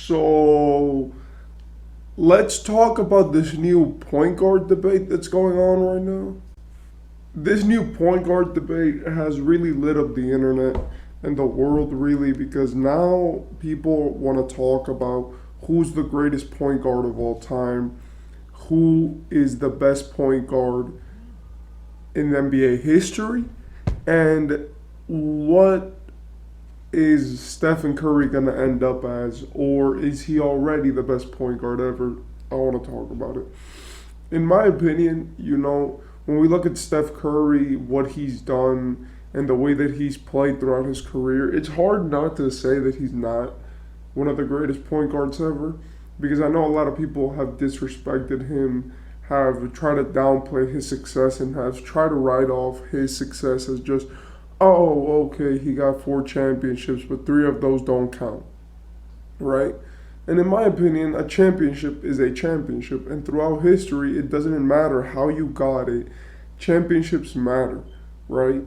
So let's talk about this new point guard debate that's going on right now. This new point guard debate has really lit up the internet and the world, really, because now people want to talk about who's the greatest point guard of all time, who is the best point guard in NBA history, and what is Stephen Curry going to end up as, or is he already the best point guard ever? I want to talk about it. In my opinion, when we look at Steph Curry, what he's done, and the way that he's played throughout his career, it's hard not to say that he's not one of the greatest point guards ever. Because I know a lot of people have disrespected him, have tried to downplay his success, and have tried to write off his success as just, oh, okay, he got 4 championships, but 3 of those don't count, right? And in my opinion, a championship is a championship. And throughout history, it doesn't matter how you got it, championships matter, right?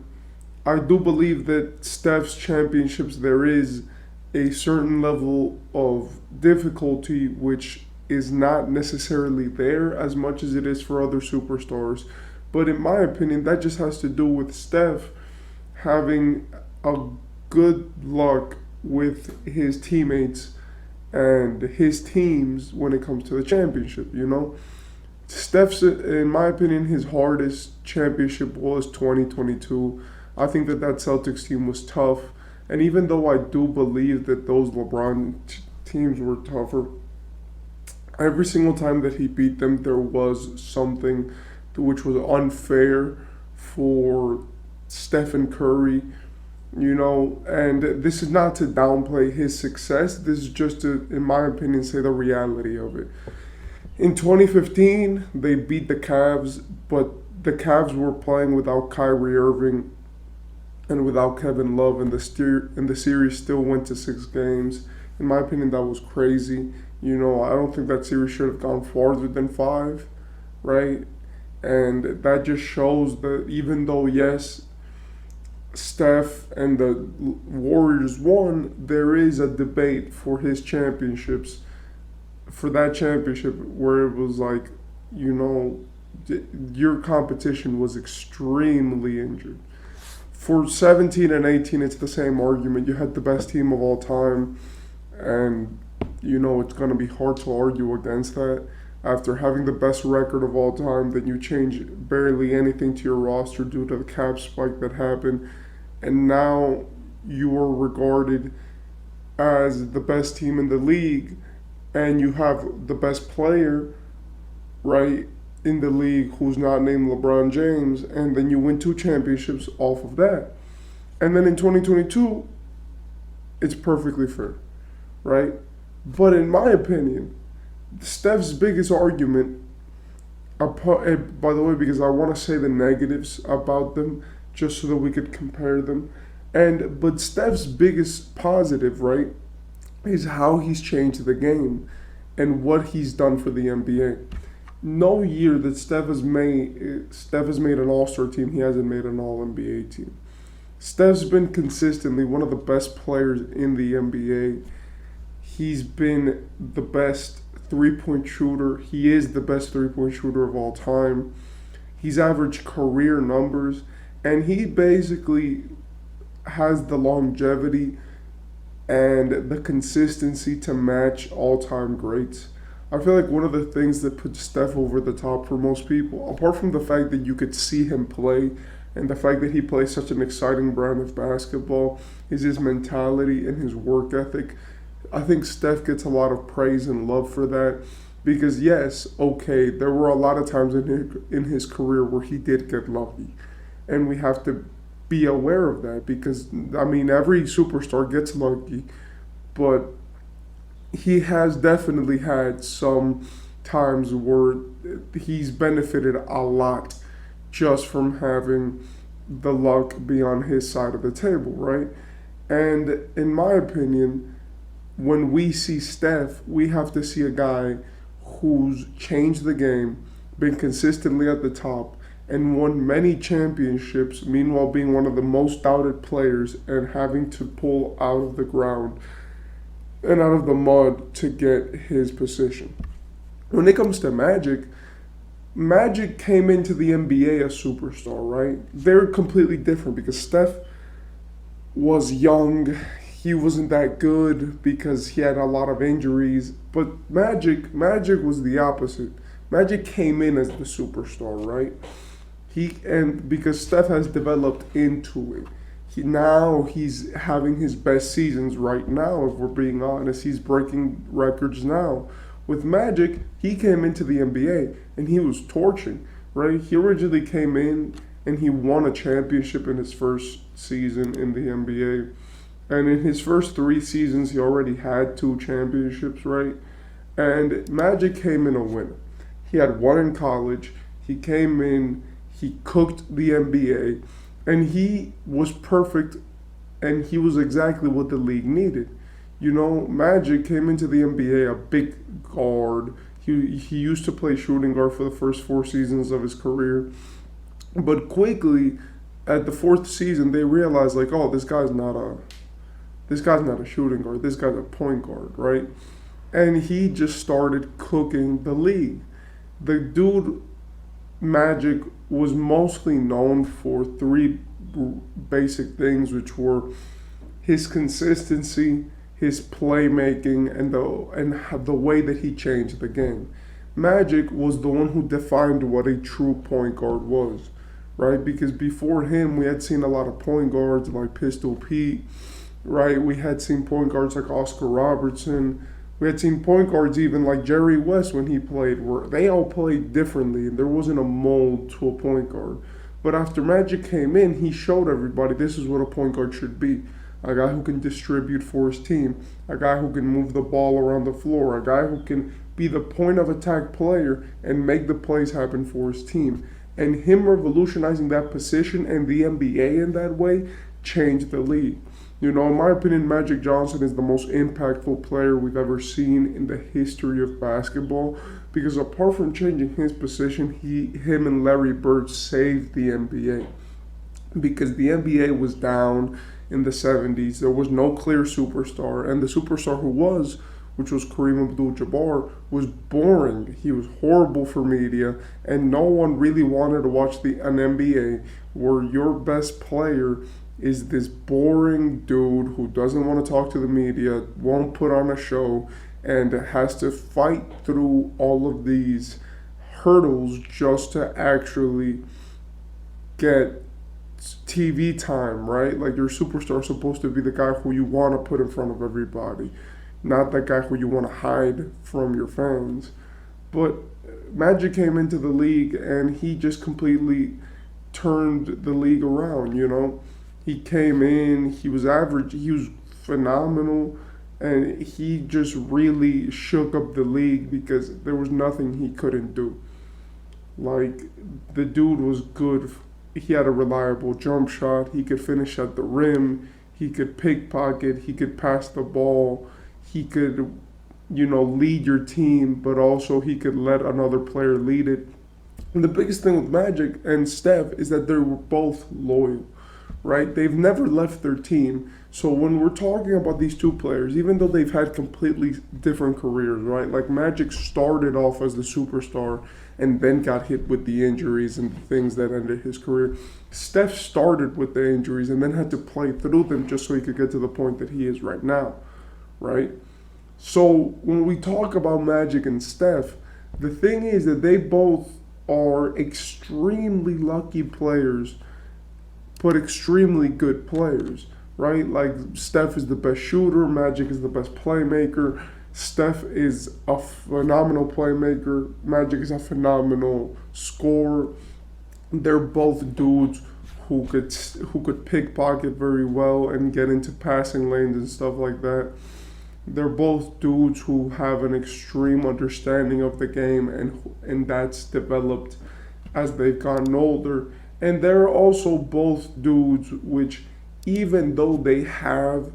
I do believe that Steph's championships, there is a certain level of difficulty which is not necessarily there as much as it is for other superstars. But in my opinion, that just has to do with Steph having a good luck with his teammates and his teams when it comes to the championship. Steph's, in my opinion, his hardest championship was 2022. I think that Celtics team was tough. And even though I do believe that those teams were tougher, every single time that he beat them, there was something which was unfair for Stephen Curry, and this is not to downplay his success. This is just to, in my opinion, say the reality of it. In 2015, they beat the Cavs, but the Cavs were playing without Kyrie Irving and without Kevin Love, and the series still went to 6 games. In my opinion, that was crazy. I don't think that series should have gone farther than 5, right? And that just shows that even though, yes, Steph and the Warriors won, there is a debate for his championships, for that championship where it was like, your competition was extremely injured. For 17 and 18, it's the same argument. You had the best team of all time, and it's going to be hard to argue against that. After having the best record of all time, then you change barely anything to your roster due to the cap spike that happened, and now you are regarded as the best team in the league, and you have the best player, right, in the league who's not named LeBron James, and then you win 2 championships off of that. And then in 2022, it's perfectly fair, right? But in my opinion, Steph's biggest argument, by the way, because I want to say the negatives about them just so that we could compare them. But Steph's biggest positive, right, is how he's changed the game and what he's done for the NBA. No year that Steph has made an All-Star team, he hasn't made an All-NBA team. Steph's been consistently one of the best players in the NBA. He's been the best three-point shooter. He is the best three-point shooter of all time. He's averaged career numbers, and he basically has the longevity and the consistency to match all-time greats. I feel like one of the things that puts Steph over the top for most people, apart from the fact that you could see him play and the fact that he plays such an exciting brand of basketball, is his mentality and his work ethic. I think Steph gets a lot of praise and love for that because, yes, okay, there were a lot of times in his career where he did get lucky. And we have to be aware of that because, every superstar gets lucky, but he has definitely had some times where he's benefited a lot just from having the luck be on his side of the table, right? And in my opinion, when we see Steph, we have to see a guy who's changed the game, been consistently at the top, and won many championships, meanwhile being one of the most doubted players and having to pull out of the ground and out of the mud to get his position. When it comes to Magic, Magic came into the NBA a superstar, right? They're completely different because Steph was young. He wasn't that good because he had a lot of injuries. But Magic was the opposite. Magic came in as the superstar, right? And because Steph has developed into it. He's having his best seasons right now, if we're being honest. He's breaking records now. With Magic, he came into the NBA and he was torching, right? He originally came in and he won a championship in his first season in the NBA. And in his first 3 seasons, he already had 2 championships, right? And Magic came in a winner. He had one in college. He came in, he cooked the NBA, and he was perfect, and he was exactly what the league needed. You know, Magic came into the NBA a big guard. He used to play shooting guard for the first 4 seasons of his career. But quickly, at the fourth season, they realized like, oh, this guy's not a shooting guard. This guy's a point guard, right? And he just started cooking the league. The dude Magic was mostly known for three basic things, which were his consistency, his playmaking, and the way that he changed the game. Magic was the one who defined what a true point guard was, right? Because before him, we had seen a lot of point guards like Pistol Pete, right? We had seen point guards like Oscar Robertson. We had seen point guards even like Jerry West when he played, where they all played differently and there wasn't a mold to a point guard. But after Magic came in, he showed everybody this is what a point guard should be. A guy who can distribute for his team, a guy who can move the ball around the floor, a guy who can be the point of attack player and make the plays happen for his team. And him revolutionizing that position and the NBA in that way changed the league. You know, in my opinion, Magic Johnson is the most impactful player we've ever seen in the history of basketball because apart from changing his position, him and Larry Bird saved the NBA because the NBA was down in the 70s. There was no clear superstar, and the superstar who was, which was Kareem Abdul-Jabbar, was boring. He was horrible for media, and no one really wanted to watch an NBA where your best player is this boring dude who doesn't want to talk to the media, won't put on a show, and has to fight through all of these hurdles just to actually get TV time, right? Like your superstar is supposed to be the guy who you want to put in front of everybody, not that guy who you want to hide from your fans. But Magic came into the league and he just completely turned the league around, you know? He came in, he was average, he was phenomenal, and he just really shook up the league because there was nothing he couldn't do. Like, the dude was good. He had a reliable jump shot, he could finish at the rim, he could pickpocket, he could pass the ball, he could, lead your team, but also he could let another player lead it. And the biggest thing with Magic and Steph is that they were both loyal, right? They've never left their team. So when we're talking about these two players, even though they've had completely different careers, right? Like Magic started off as the superstar and then got hit with the injuries and the things that ended his career. Steph started with the injuries and then had to play through them just so he could get to the point that he is right now, right? So when we talk about Magic and Steph, the thing is that they both are extremely lucky players, but extremely good players, right? Like Steph is the best shooter, Magic is the best playmaker. Steph is a phenomenal playmaker, Magic is a phenomenal scorer. They're both dudes who could pickpocket very well and get into passing lanes and stuff like that. They're both dudes who have an extreme understanding of the game and that's developed as they've gotten older. And they're also both dudes which, even though they have,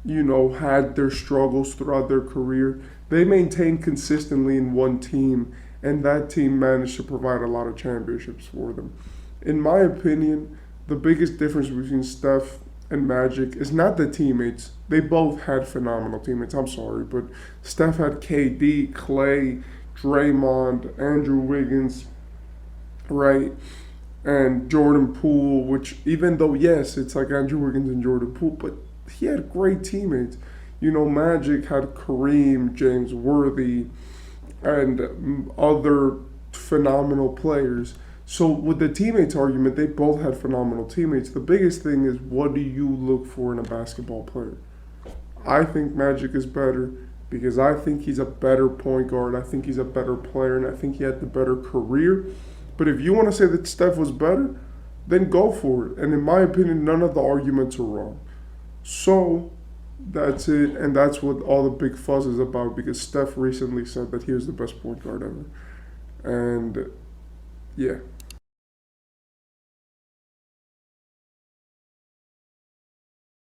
had their struggles throughout their career, they maintain consistently in one team, and that team managed to provide a lot of championships for them. In my opinion, the biggest difference between Steph and Magic is not the teammates. They both had phenomenal teammates. I'm sorry, but Steph had KD, Clay, Draymond, Andrew Wiggins, right? And Jordan Poole, which even though yes, it's like Andrew Wiggins and Jordan Poole, but he had great teammates. You know, Magic had Kareem, James Worthy, and other phenomenal players. So with the teammates argument, they both had phenomenal teammates. The biggest thing is what do you look for in a basketball player? I think Magic is better because I think he's a better point guard. I think he's a better player, and I think he had the better career. But if you want to say that Steph was better, then go for it. And in my opinion, none of the arguments are wrong. So that's it, and that's what all the big fuzz is about because Steph recently said that he was the best point guard ever. And yeah.